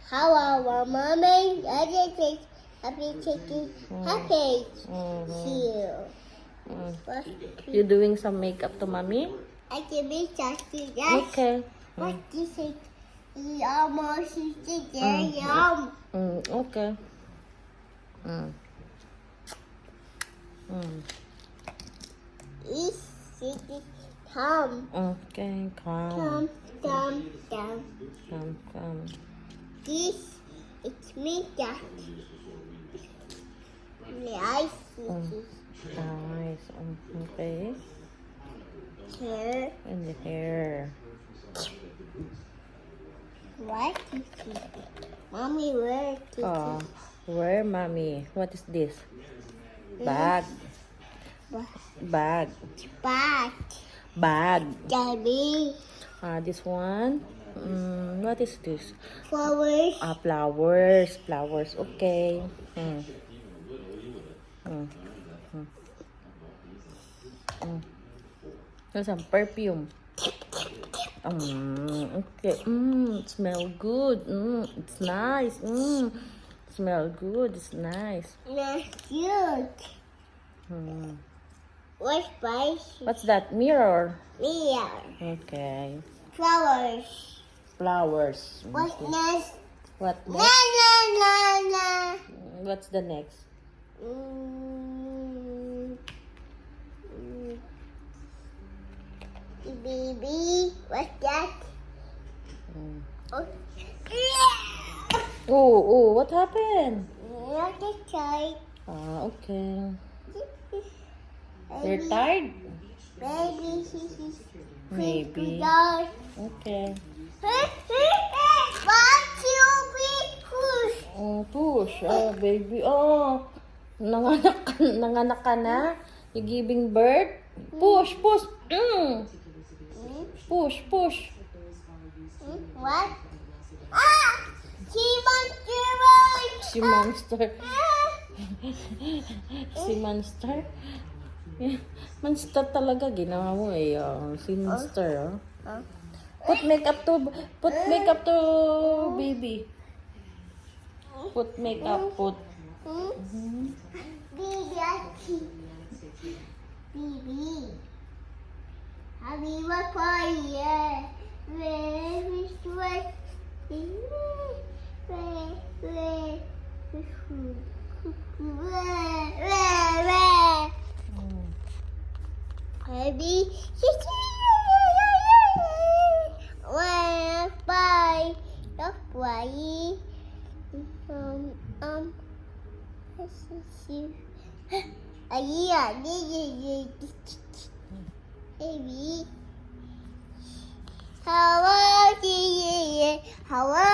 How our mommy, everything, happy chicken, happy. Here. You doing some makeup to mommy? I can be tasty. Yes. Okay. What is it? Almost yum. Okay. Is it come? Okay, come. Come. Come. This it's me that. I see Nice. Okay. here. And the hair. What is it? Mommy, where is Oh, it? where, mommy? What is this? Bag. Bag. But Daddy, This one. What is this? flowers. Flowers. Flowers. Okay. There's some perfume. Okay. It smell good. It's nice. Smell good. It's nice. Not cute. What's spicy? What's that? Mirror. Here. Okay. Flowers. Flowers. What's Okay. next? What Na next? na na na. What's the next? Baby, what's that? Oh, what happened? Not a child. Okay. You're tired? Baby, Maybe. dog. Okay. What you be push? Push. Baby. Nanganak ka na? You giving birth? Push. Push. What? Si Monster. Si Monster. Monster talaga ginawa mo eh. Si Monster. Put makeup to baby. Put makeup. Baby. Happy birthday. Very sweet. Happy bye. Bye. Baby. How are you? How are